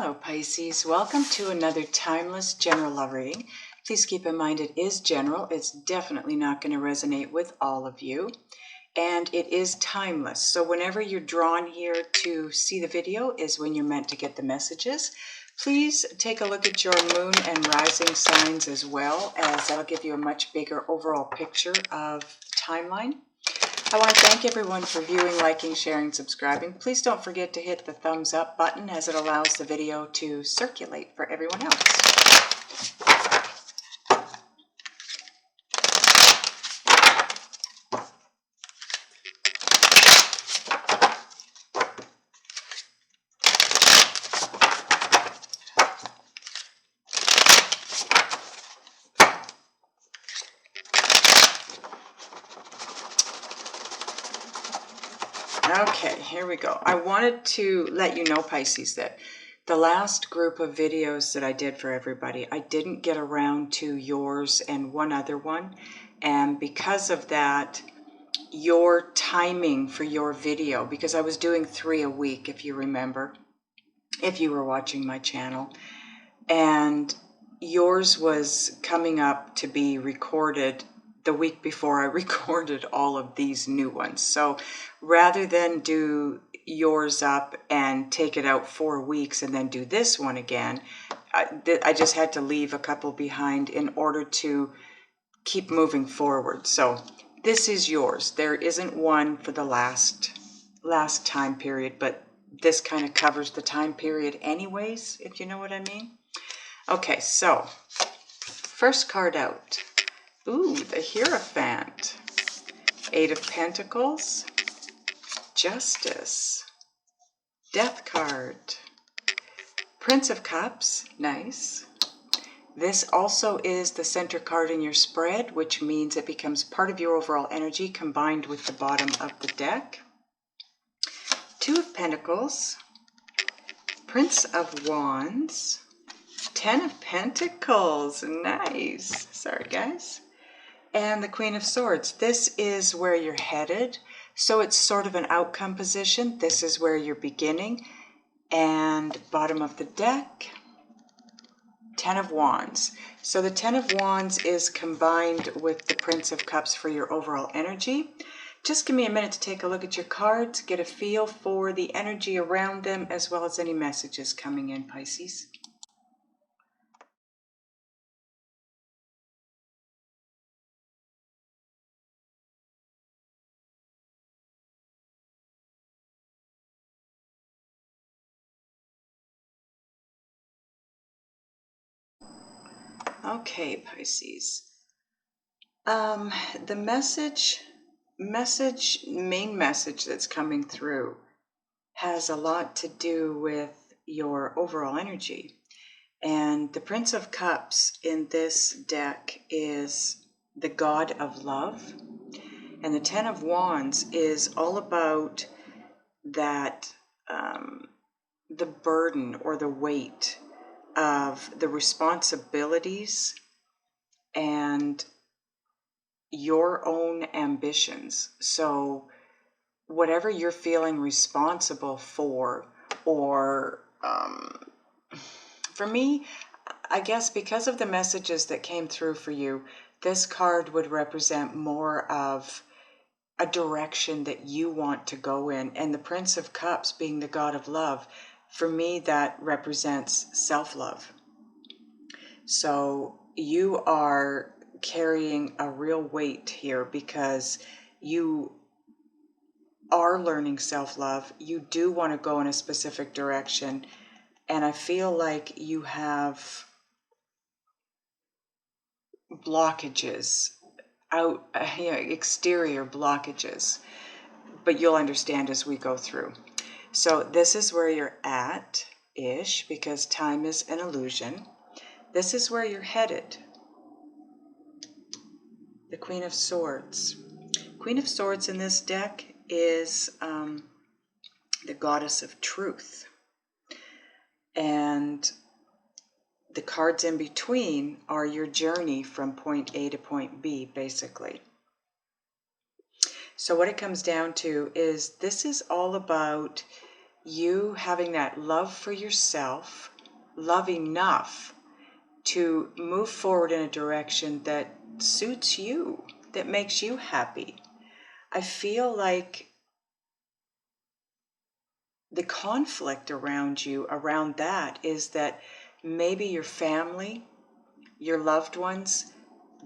Hello Pisces, welcome to another timeless general love reading. Please keep in mind it is general. It's definitely not going to resonate with all of you. And it is timeless. So whenever you're drawn here to see the video is when you're meant to get the messages. Please take a look at your moon and rising signs as well, as that'll give you a much bigger overall picture of the timeline. I want to thank everyone for viewing, liking, sharing, subscribing. Please don't forget to hit the thumbs up button as it allows the video to circulate for everyone else. Okay, here we go. I wanted to let you know, Pisces, that the last group of videos that I did for everybody, I didn't get around to yours and one other one. And because of that, your timing for your video, because I was doing 3 a week, if you remember, if you were watching my channel, and yours was coming up to be recorded the week before I recorded all of these new ones. So rather than do yours up and take it out 4 weeks and then do this one again, I just had to leave a couple behind in order to keep moving forward. So this is yours. There isn't one for the last time period, but this kind of covers the time period anyways, if you know what I mean. Okay, so first card out. Ooh, the Hierophant. 8 of Pentacles. Justice. Death card. Prince of Cups. Nice. This also is the center card in your spread, which means it becomes part of your overall energy combined with the bottom of the deck. 2 of Pentacles. Prince of Wands. 10 of Pentacles. Nice. Sorry, guys. And the Queen of Swords. This is where you're headed. So it's sort of an outcome position. This is where you're beginning. And bottom of the deck, 10 of Wands. So the 10 of Wands is combined with the Prince of Cups for your overall energy. Just give me a minute to take a look at your cards, get a feel for the energy around them, as well as any messages coming in, Pisces. Okay, Pisces. The main message that's coming through has a lot to do with your overall energy. And the Prince of Cups in this deck is the god of love. And the 10 of Wands is all about that, the burden or the weight of the responsibilities and your own ambitions. So whatever you're feeling responsible for, or for me, I guess because of the messages that came through for you, this card would represent more of a direction that you want to go in. And the Prince of Cups being the god of love, for me, that represents self-love. So you are carrying a real weight here because you are learning self-love. You do want to go in a specific direction. And I feel like you have blockages out, exterior blockages, but you'll understand as we go through. So this is where you're at-ish, because time is an illusion. This is where you're headed. The Queen of Swords. Queen of Swords in this deck is the goddess of truth. And the cards in between are your journey from point A to point B, basically. So what it comes down to is this is all about you having that love for yourself, love enough to move forward in a direction that suits you, that makes you happy. I feel like the conflict around you, around that, is that maybe your family, your loved ones,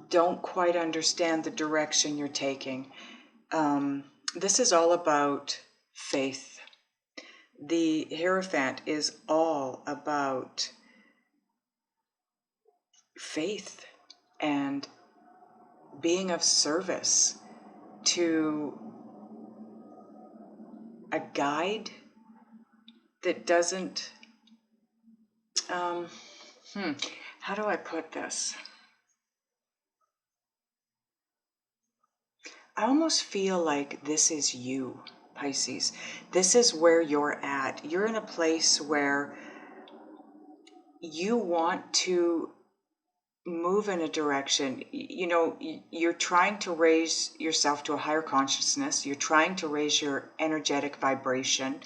don't quite understand the direction you're taking. This is all about faith. The Hierophant is all about faith and being of service to a guide that doesn't, how do I put this? I almost feel like this is you, Pisces. This is where you're at. You're in a place where you want to move in a direction. You know, you're trying to raise yourself to a higher consciousness. You're trying to raise your energetic vibration.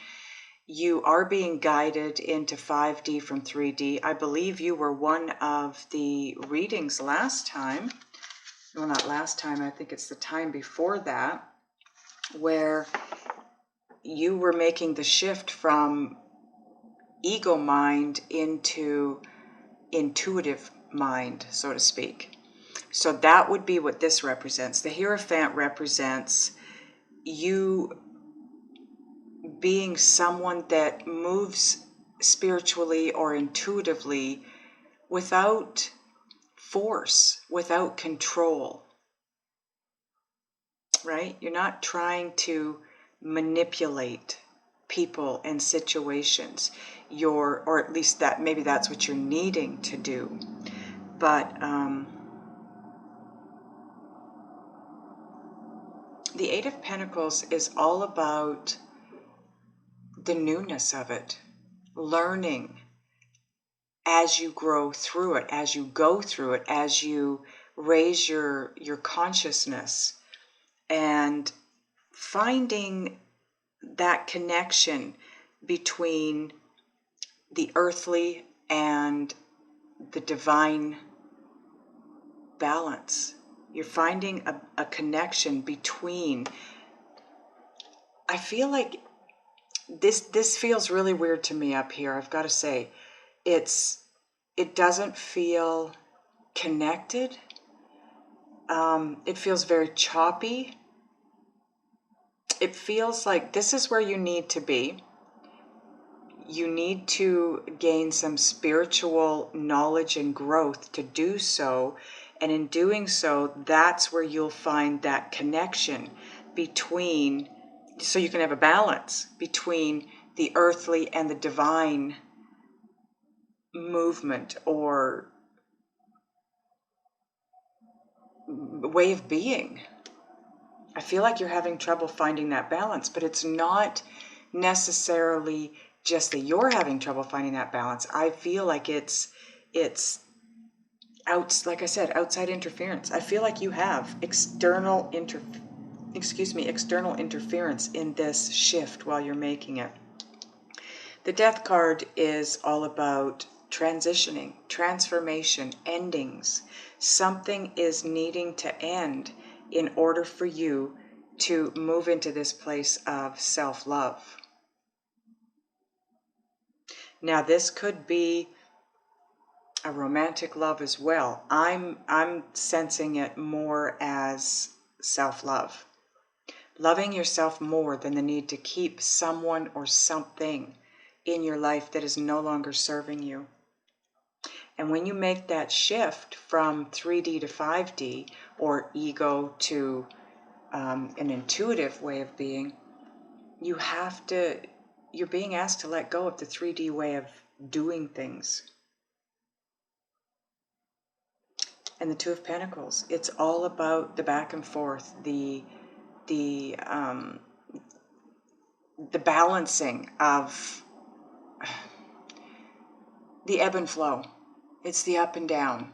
You are being guided into 5D from 3D. I believe you were one of the readings last time. Well, not last time, I think it's the time before that, where you were making the shift from ego mind into intuitive mind, so to speak. So that would be what this represents. The Hierophant represents you being someone that moves spiritually or intuitively without force, without control, right? You're not trying to manipulate people and situations. Or at least that, maybe that's what you're needing to do. But the Eight of Pentacles is all about the newness of it, learning as you grow through it, as you go through it, as you raise your consciousness, and finding that connection between the earthly and the divine balance. You're finding a connection between. I feel like this feels really weird to me up here, I've got to say. It doesn't feel connected. It feels very choppy. It feels like this is where you need to be. You need to gain some spiritual knowledge and growth to do so. And in doing so, that's where you'll find that connection between, so you can have a balance between the earthly and the divine movement or way of being. I feel like you're having trouble finding that balance, but it's not necessarily just that you're having trouble finding that balance. I feel like it's out, like I said, outside interference. I feel like you have external interference in this shift while you're making it. The Death card is all about transitioning, transformation, endings. Something is needing to end in order for you to move into this place of self-love. Now, this could be a romantic love as well. I'm sensing it more as self-love. Loving yourself more than the need to keep someone or something in your life that is no longer serving you. And when you make that shift from 3D to 5D, or ego to an intuitive way of being, you're being asked to let go of the 3D way of doing things. And the Two of Pentacles, it's all about the back and forth, the balancing of the ebb and flow. It's the up and down.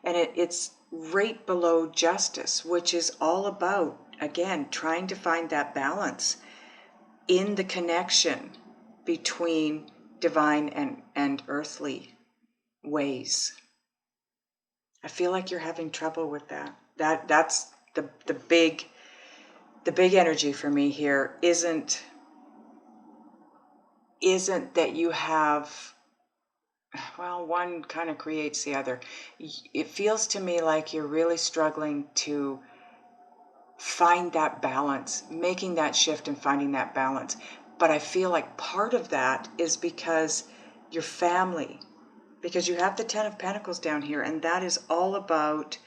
And it's right below justice, which is all about, again, trying to find that balance in the connection between divine and earthly ways. I feel like you're having trouble with that. That's the big energy for me here. Isn't that you have, well, one kind of creates the other. It feels to me like you're really struggling to find that balance, making that shift and finding that balance. But I feel like part of that is because your family, because you have the Ten of Pentacles down here, and that is all about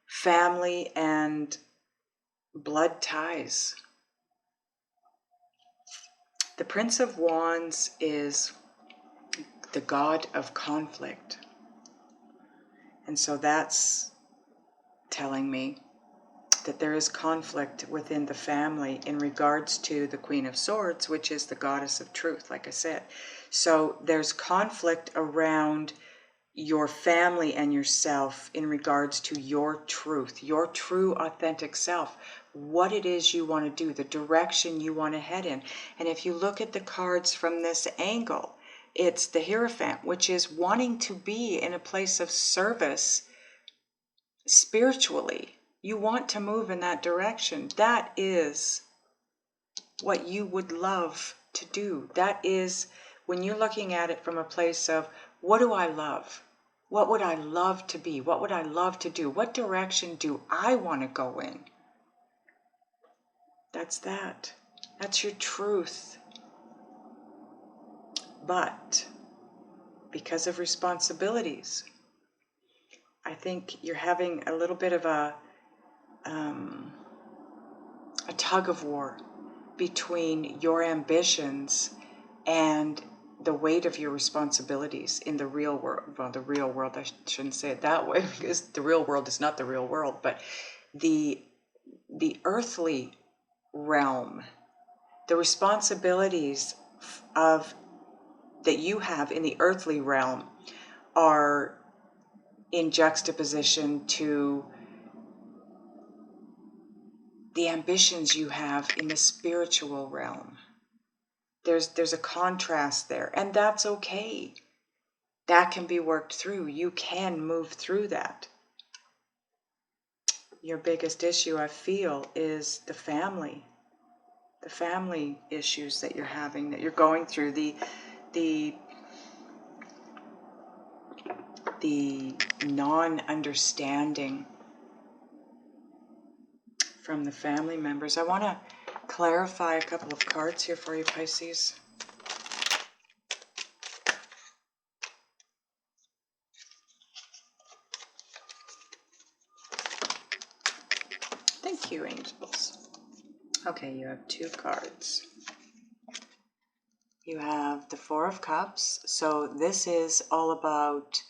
family and blood ties. The Prince of Wands is the god of conflict. And so that's telling me that there is conflict within the family in regards to the Queen of Swords, which is the goddess of truth, like I said. So there's conflict around your family and yourself in regards to your truth, your true authentic self, what it is you want to do, the direction you want to head in. And if you look at the cards from this angle, it's the Hierophant, which is wanting to be in a place of service spiritually. You want to move in that direction. That is what you would love to do. That is when you're looking at it from a place of, what do I love? What would I love to be? What would I love to do? What direction do I want to go in? That's that. That's your truth. But because of responsibilities, I think you're having a little bit of a tug of war between your ambitions and the weight of your responsibilities in the real world. Well, the real world, I shouldn't say it that way, because the real world is not the real world, but the earthly realm, the responsibilities of that you have in the earthly realm are in juxtaposition to the ambitions you have in the spiritual realm. There's a contrast there, and that's okay. That can be worked through. You can move through that. Your biggest issue, I feel, is the family issues that you're having, that you're going through, the non-understanding from the family members. I want to clarify a couple of cards here for you, Pisces. Thank you, angels. Okay, you have two cards. You have the Four of Cups. So this is all about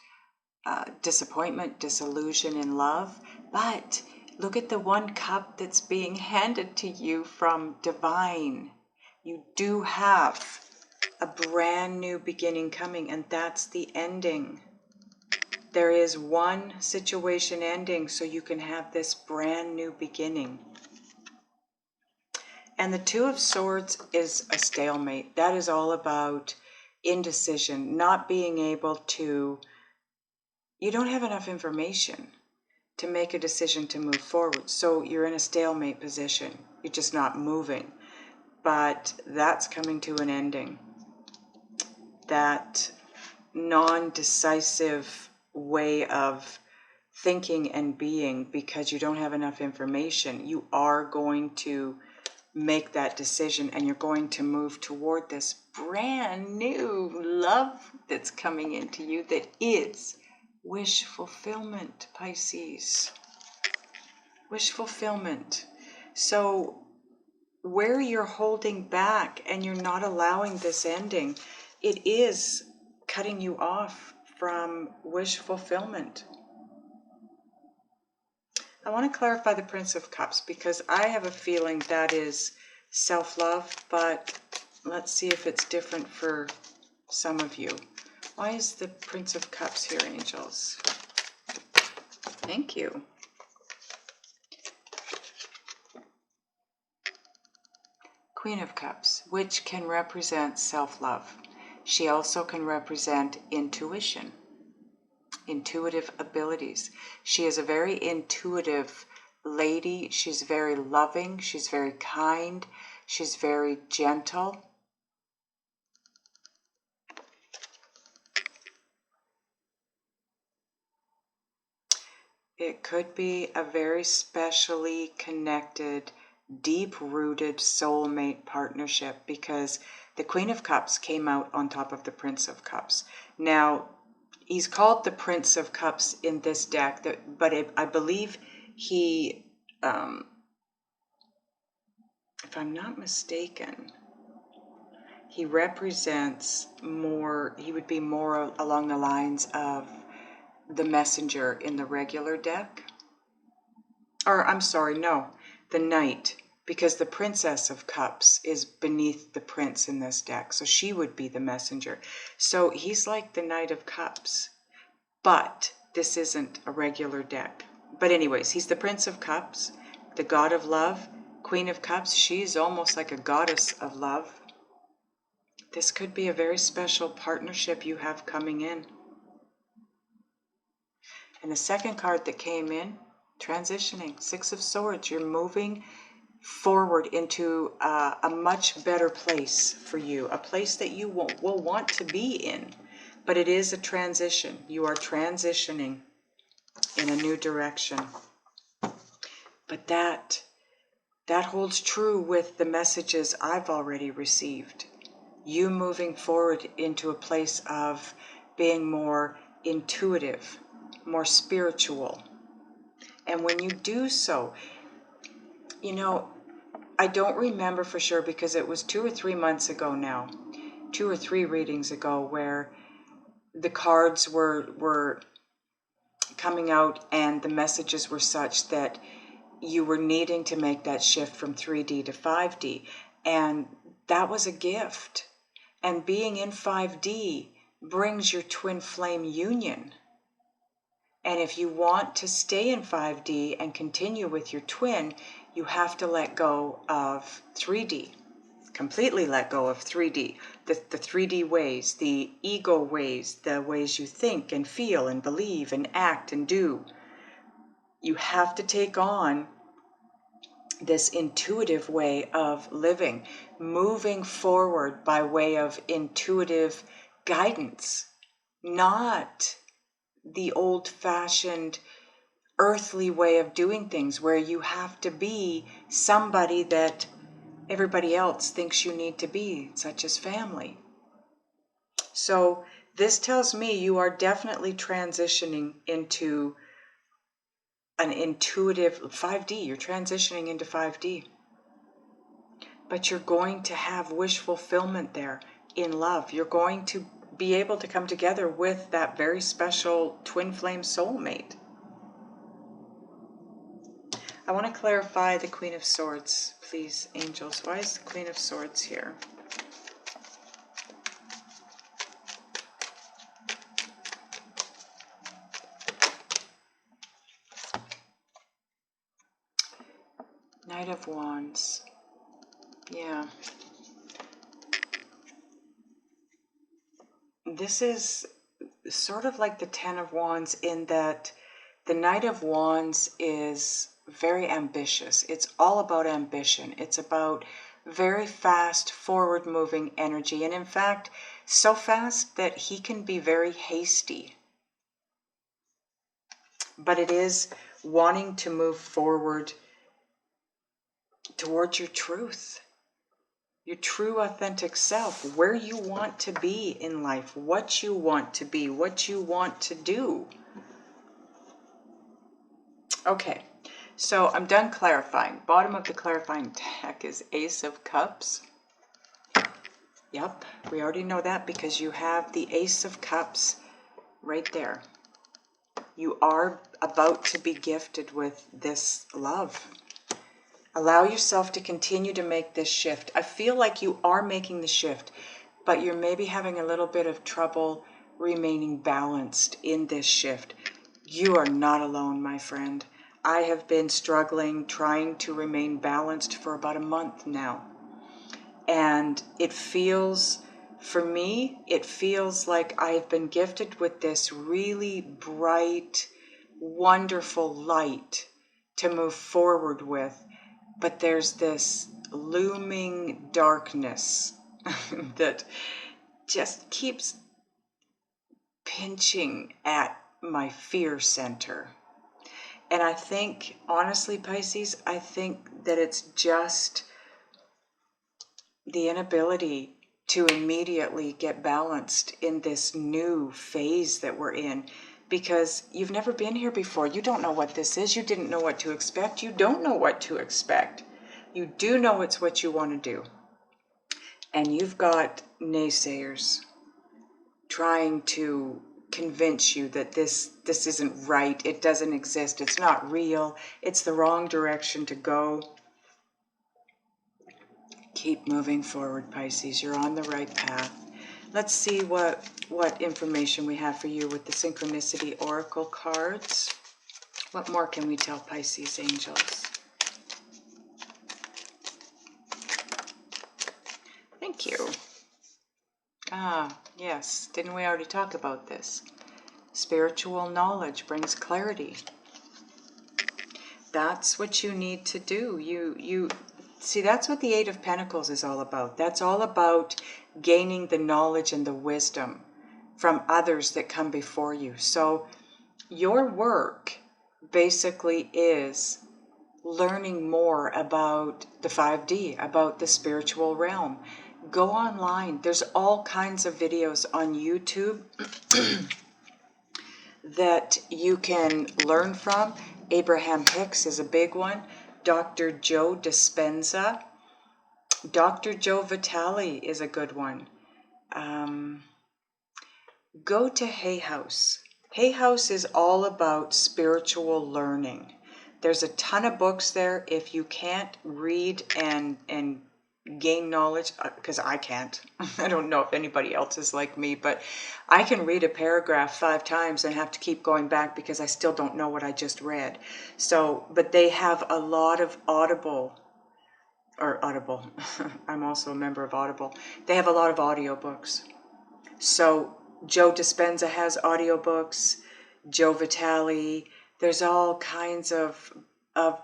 disappointment, disillusion in love. But look at the one cup that's being handed to you from divine. You do have a brand new beginning coming, and that's the ending. There is one situation ending so you can have this brand new beginning. And the Two of Swords is a stalemate. That is all about indecision, not being able to, you don't have enough information to make a decision to move forward. So you're in a stalemate position. You're just not moving. But that's coming to an ending. That non-decisive way of thinking and being, because you don't have enough information, you are going to make that decision, and you're going to move toward this brand new love that's coming into you that is wish fulfillment, Pisces. Wish fulfillment. So where you're holding back and you're not allowing this ending, it is cutting you off from wish fulfillment. I want to clarify the Prince of Cups, because I have a feeling that is self-love, but let's see if it's different for some of you. Why is the Prince of Cups here, angels? Thank you. Queen of Cups, which can represent self-love. She also can represent intuition, intuitive abilities. She is a very intuitive lady. She's very loving. She's very kind. She's very gentle. It could be a very specially connected, deep-rooted soulmate partnership, because the Queen of Cups came out on top of the Prince of Cups. Now, he's called the Prince of Cups in this deck, but I believe he, if I'm not mistaken, he represents more, he would be more along the lines of the Messenger in the regular deck. Or, I'm sorry, no, the Knight, because the Princess of Cups is beneath the Prince in this deck, so she would be the Messenger. So he's like the Knight of Cups, but this isn't a regular deck. But anyways, he's the Prince of Cups, the God of Love. Queen of Cups, she's almost like a goddess of love. This could be a very special partnership you have coming in. And the second card that came in, transitioning, Six of Swords. You're moving forward into a much better place for you, a place that you will want to be in. But it is a transition. You are transitioning in a new direction. But that holds true with the messages I've already received. You moving forward into a place of being more intuitive, more spiritual. And when you do so, you know, I don't remember for sure because it was 2 or 3 months ago now, 2 or 3 readings ago, where the cards were coming out and the messages were such that you were needing to make that shift from 3D to 5D. And that was a gift. And being in 5D brings your twin flame union. And if you want to stay in 5D and continue with your twin, you have to let go of 3D. Completely let go of 3D. The 3D ways, the ego ways, the ways you think and feel and believe and act and do. You have to take on this intuitive way of living, moving forward by way of intuitive guidance, not the old-fashioned earthly way of doing things where you have to be somebody that everybody else thinks you need to be, such as family. So this tells me you are definitely transitioning into an intuitive 5D. You're transitioning into 5D. But you're going to have wish fulfillment there in love. You're going to be able to come together with that very special twin flame soulmate. I want to clarify the Queen of Swords, please, angels. Why is the Queen of Swords here? Knight of Wands. Yeah. This is sort of like the Ten of Wands in that the Knight of Wands is very ambitious. It's all about ambition. It's about very fast, forward-moving energy. And in fact, so fast that he can be very hasty. But it is wanting to move forward towards your truth. Your true authentic self, where you want to be in life, what you want to be, what you want to do. Okay, so I'm done clarifying. Bottom of the clarifying deck is Ace of Cups. Yep, we already know that because you have the Ace of Cups right there. You are about to be gifted with this love. Allow yourself to continue to make this shift. I feel like you are making the shift, but you're maybe having a little bit of trouble remaining balanced in this shift. You are not alone, my friend. I have been struggling, trying to remain balanced for about a month now. And it feels, for me, it feels like I've been gifted with this really bright, wonderful light to move forward with. But there's this looming darkness that just keeps pinching at my fear center. And I think, honestly, Pisces, I think that it's just the inability to immediately get balanced in this new phase that we're in, because you've never been here before. You don't know what this is. You didn't know what to expect. You don't know what to expect. You do know it's what you want to do. And you've got naysayers trying to convince you that this isn't right. It doesn't exist. It's not real. It's the wrong direction to go. Keep moving forward, Pisces. You're on the right path. Let's see what information we have for you with the Synchronicity Oracle cards. What more can we tell Pisces angels? Thank you. Ah, yes. Didn't we already talk about this? Spiritual knowledge brings clarity. That's what you need to do. You see, that's what the Eight of Pentacles is all about. That's all about gaining the knowledge and the wisdom from others that come before you. So your work basically is learning more about the 5D, about the spiritual realm. Go online. There's all kinds of videos on YouTube that you can learn from. Abraham Hicks is a big one. Dr. Joe Dispenza. Dr. Joe Vitale is a good one. Go to Hay House. Hay House is all about spiritual learning. There's a ton of books there. If you can't read and gain knowledge, because I can't. I don't know if anybody else is like me, but I can read a paragraph 5 times and have to keep going back because I still don't know what I just read. So, but they have a lot of Audible. I'm also a member of Audible. They have a lot of audiobooks. So Joe Dispenza has audiobooks, Joe Vitale. There's all kinds of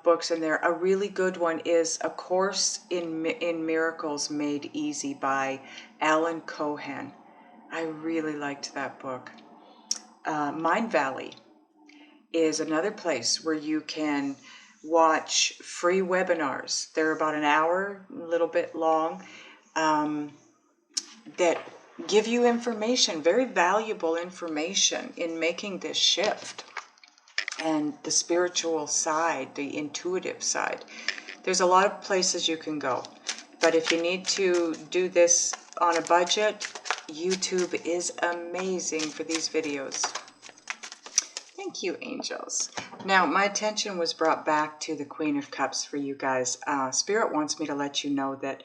books in there. A really good one is A Course in Miracles Made Easy by Alan Cohen. I really liked that book. Mind Valley is another place where you can watch free webinars. They're about an hour, a little bit long, that give you information, very valuable information in making this shift. And the spiritual side, the intuitive side. There's a lot of places you can go. But if you need to do this on a budget, YouTube is amazing for these videos. Thank you, angels. Now, my attention was brought back to the Queen of Cups for you guys. Spirit wants me to let you know that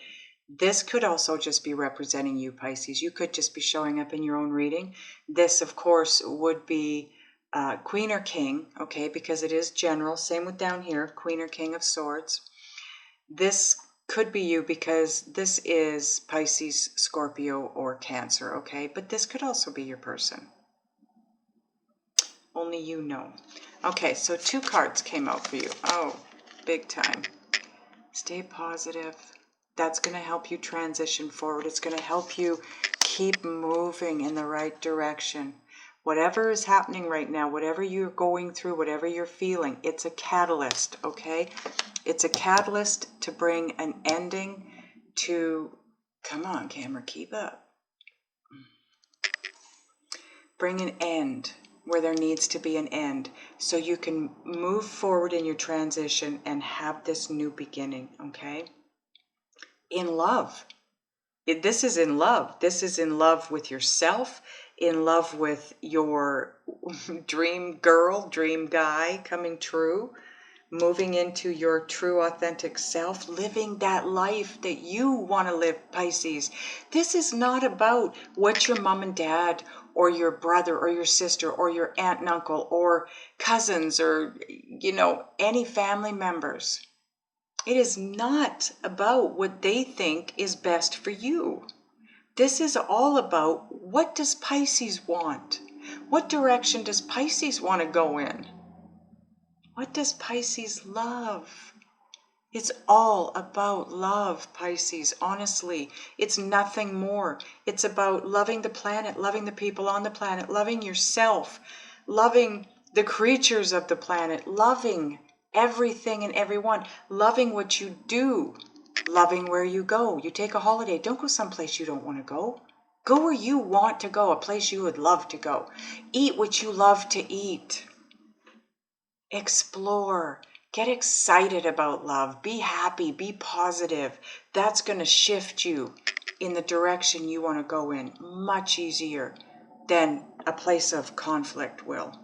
this could also just be representing you, Pisces. You could just be showing up in your own reading. This, of course, would be Queen or King, okay, because it is general. Same with down here, Queen or King of Swords. This could be you because this is Pisces, Scorpio, or Cancer, okay? But this could also be your person. Only you know. Okay, so 2 cards came out for you. Oh, big time. Stay positive. That's going to help you transition forward. It's going to help you keep moving in the right direction. Whatever is happening right now, whatever you're going through, whatever you're feeling, it's a catalyst, okay? It's a catalyst to bring an ending to, come on, camera, keep up. Bring an end where there needs to be an end so you can move forward in your transition and have this new beginning, okay? In love. This is in love. This is in love with yourself, in love with your dream girl, dream guy coming true, moving into your true authentic self, living that life that you want to live, Pisces. This is not about what your mom and dad or your brother or your sister or your aunt and uncle or cousins or, you know, any family members. It is not about what they think is best for you. This is all about, what does Pisces want? What direction does Pisces want to go in? What does Pisces love? It's all about love, Pisces. Honestly, it's nothing more. It's about loving the planet, loving the people on the planet, loving yourself, loving the creatures of the planet, loving everything and everyone, loving what you do, loving where you go. You take a holiday. Don't go someplace you don't want to go. Go where you want to go, a place you would love to go. Eat what you love to eat. Explore. Get excited about love. Be happy. Be positive. That's going to shift you in the direction you want to go in much easier than a place of conflict will.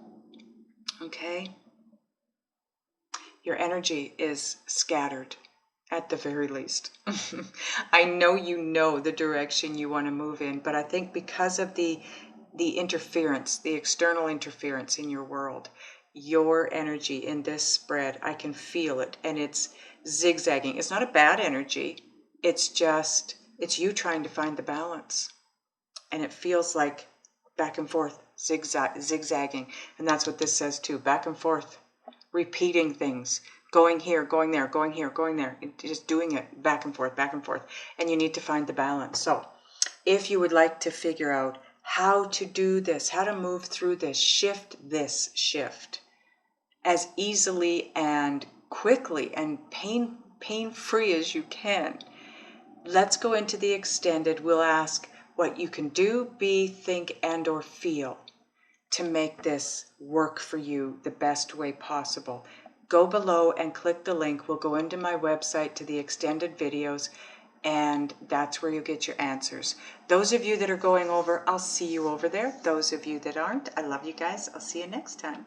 Okay? Your energy is scattered at the very least. I know the direction you want to move in, but I think because of the interference, the external interference in your world, your energy in this spread, I can feel it, and it's zigzagging. It's not a bad energy. It's just, it's you trying to find the balance. And it feels like back and forth, zigzagging. And that's what this says too, back and forth, repeating things, going here, going there, going here, going there, just doing it back and forth, and you need to find the balance. So if you would like to figure out how to do this, how to move through this shift as easily and quickly and pain-free as you can, let's go into the extended. We'll ask what you can do, be, think, and or feel to make this work for you the best way possible. Go below and click the link. We'll go into my website to the extended videos, and that's where you get your answers. Those of you that are going over, I'll see you over there. Those of you that aren't, I love you guys. I'll see you next time.